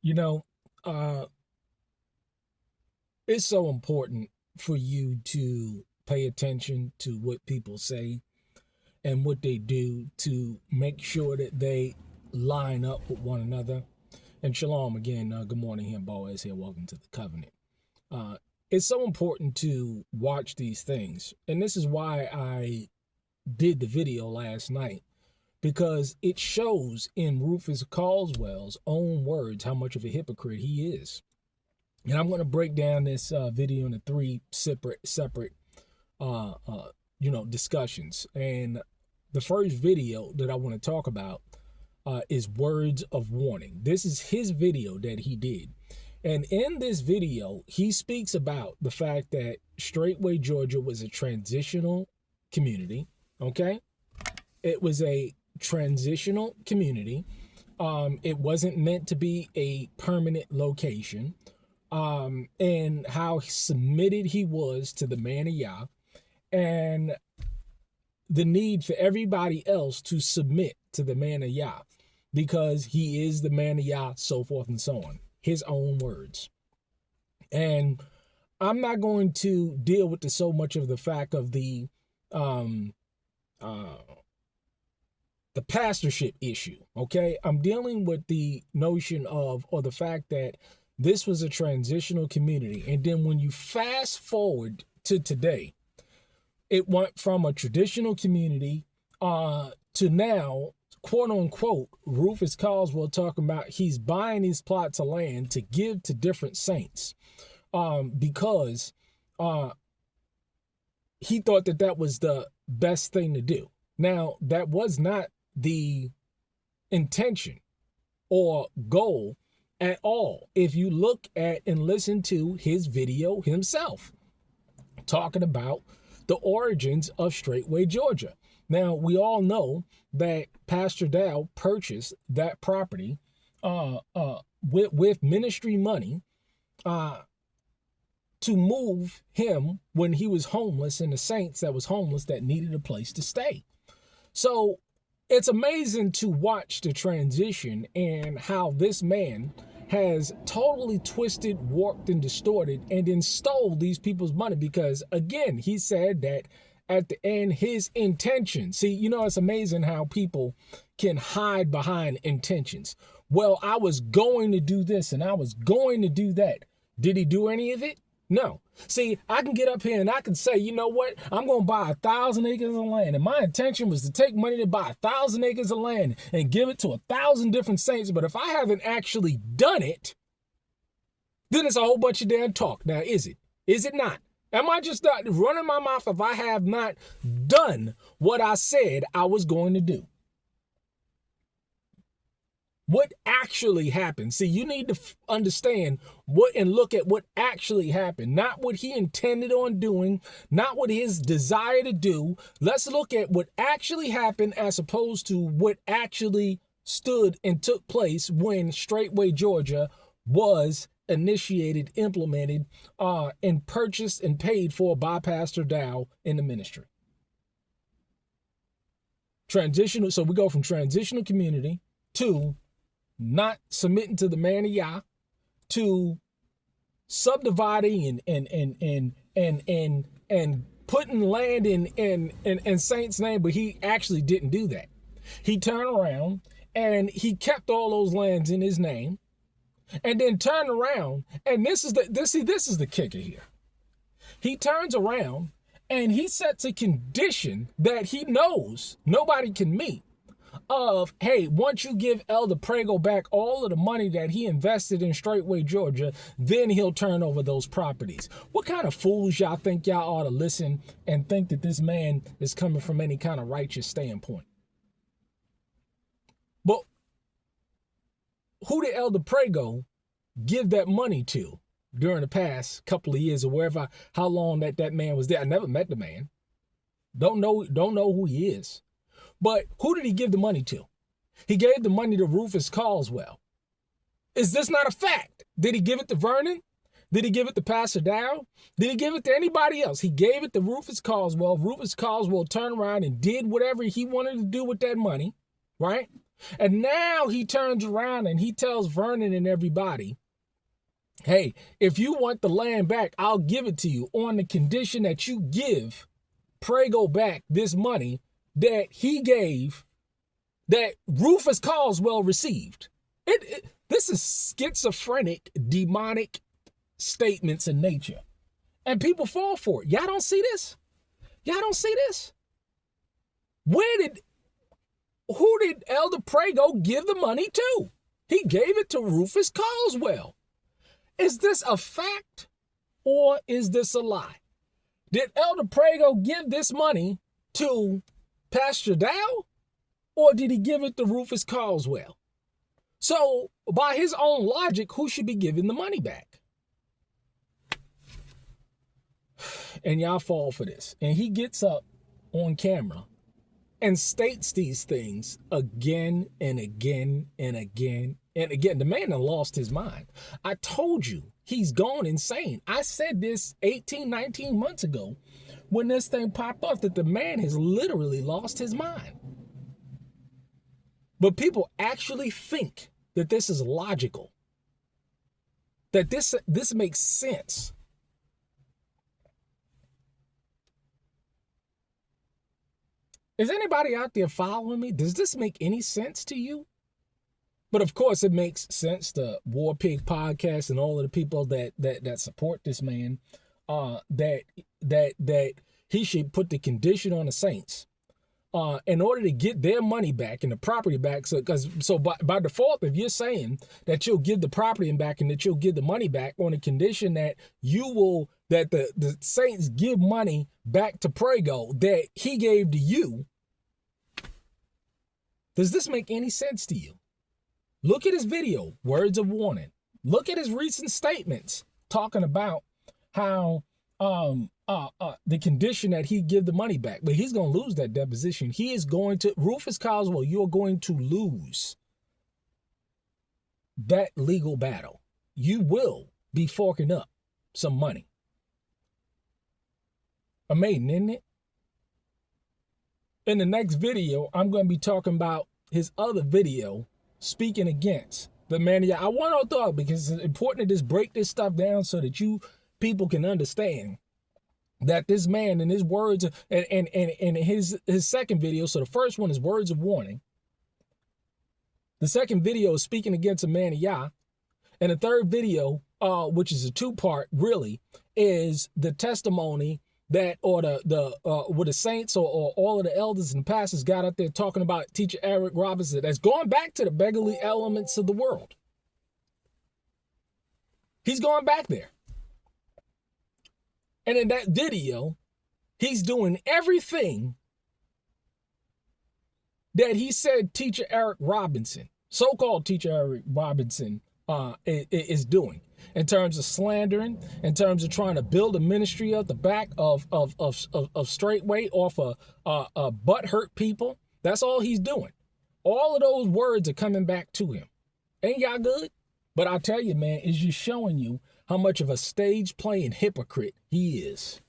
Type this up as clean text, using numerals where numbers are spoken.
You know, uh, it's so important for you to pay attention to what people say and what they do to make sure that they line up with one another. And shalom again. Good morning, here. Boaz here. Welcome to the covenant. Uh, it's so important to watch these things. And this is why I did the video last night, because it shows in Rufus Caldwell's own words how much of a hypocrite he is. And I'm going to break down this video into three separate discussions. And the first video that I want to talk about is words of warning. This is his video that he did. And in this video, he speaks about the fact that Straightway, Georgia was a transitional community. Okay. It was a transitional community. It wasn't meant to be a permanent location. And how submitted he was to the man of Yah, and the need for everybody else to submit to the man of Yah, because he is the man of Yah, so forth and so on. His own words. And I'm not going to deal with so much of the fact of the pastorship issue, okay? I'm dealing with the notion of, or the fact that this was a transitional community. And then when you fast forward to today, it went from a traditional community to now, quote unquote, Rufus Caldwell talking about he's buying these plots of land to give to different saints because he thought that that was the best thing to do. Now, that was not the intention or goal at all. If you look at and listen to his video himself, talking about the origins of Straightway, Georgia. Now, we all know that Pastor Dow purchased that property with ministry money to move him when he was homeless, and the saints that was homeless that needed a place to stay. So it's amazing to watch the transition and how this man has totally twisted, warped, and distorted, and then stole these people's money. Because again, he said that at the end, his intention. See, it's amazing how people can hide behind intentions. Well, I was going to do this and I was going to do that. Did he do any of it? No. See, I can get up here and I can say, you know what? I'm going to buy 1,000 acres of land. And my intention was to take money to buy 1,000 acres of land and give it to 1,000 different saints. But if I haven't actually done it, then it's a whole bunch of damn talk. Now, is it? Is it not? Am I just not running my mouth if I have not done what I said I was going to do? What actually happened? See, you need to understand what and look at what actually happened, not what he intended on doing, not what his desire to do. Let's look at what actually happened as opposed to what actually stood and took place when Straightway, Georgia was initiated, implemented, and purchased and paid for by Pastor Dow in the ministry. Transitional. So we go from transitional community to not submitting to the man of Yah, to subdividing and putting land in Saint's name, but he actually didn't do that. He turned around and he kept all those lands in his name, and then turned around, and this is the kicker here. He turns around and he sets a condition that he knows nobody can meet. Of, hey, once you give Elder Prego back all of the money that he invested in Straightway, Georgia, then he'll turn over those properties. What kind of fools y'all think y'all ought to listen and think that this man is coming from any kind of righteous standpoint? But who did Elder Prego give that money to during the past couple of years or wherever, how long that man was there? I never met the man. Don't know who he is. But who did he give the money to? He gave the money to Rufus Caldwell. Is this not a fact? Did he give it to Vernon? Did he give it to Pastor Dow? Did he give it to anybody else? He gave it to Rufus Caldwell. Rufus Caldwell turned around and did whatever he wanted to do with that money, right? And now he turns around and he tells Vernon and everybody, hey, if you want the land back, I'll give it to you on the condition that you give Prego back this money that he gave, that Rufus Caldwell received. This is schizophrenic, demonic statements in nature. And people fall for it. Y'all don't see this? Y'all don't see this? Who did Elder Prego give the money to? He gave it to Rufus Caldwell. Is this a fact or is this a lie? Did Elder Prego give this money to Pastor Dow or did he give it to Rufus Caldwell? So by his own logic, who should be giving the money back? And y'all fall for this. And he gets up on camera and states these things again and again and again and again. The man done lost his mind. I told you he's gone insane. I said this 18, 19 months ago when this thing popped off, that the man has literally lost his mind. But people actually think that this is logical, that this makes sense. Is anybody out there following me? Does this make any sense to you? But of course, it makes sense to War Pig Podcast and all of the people that support this man, that he should put the condition on the saints in order to get their money back and the property back. So by default, if you're saying that you'll give the property back and that you'll give the money back on the condition that that the saints give money back to Prego that he gave to you, does this make any sense to you? Look at his video, words of warning. Look at his recent statements talking about how the condition that he give the money back, but he's going to lose that deposition. He is going to, Rufus Caldwell, you're going to lose that legal battle. You will be forking up some money. Amazing, isn't it? In the next video, I'm going to be talking about his other video speaking against the man. I want to talk because it's important to just break this stuff down so that you people can understand that this man and his words and his second video. So the first one is words of warning. The second video is speaking against a man of Yah. And the third video, which is a two-part really, is the testimony that, or with the saints or all of the elders and pastors got up there talking about Teacher Eric Robinson, that's going back to the beggarly elements of the world. He's going back there. And in that video, he's doing everything that he said Teacher Eric Robinson, so-called Teacher Eric Robinson, is doing in terms of slandering, in terms of trying to build a ministry at the back of straightway off butt hurt people. That's all he's doing. All of those words are coming back to him. Ain't y'all good? But I tell you, man, it's just showing you how much of a stage playing hypocrite he is.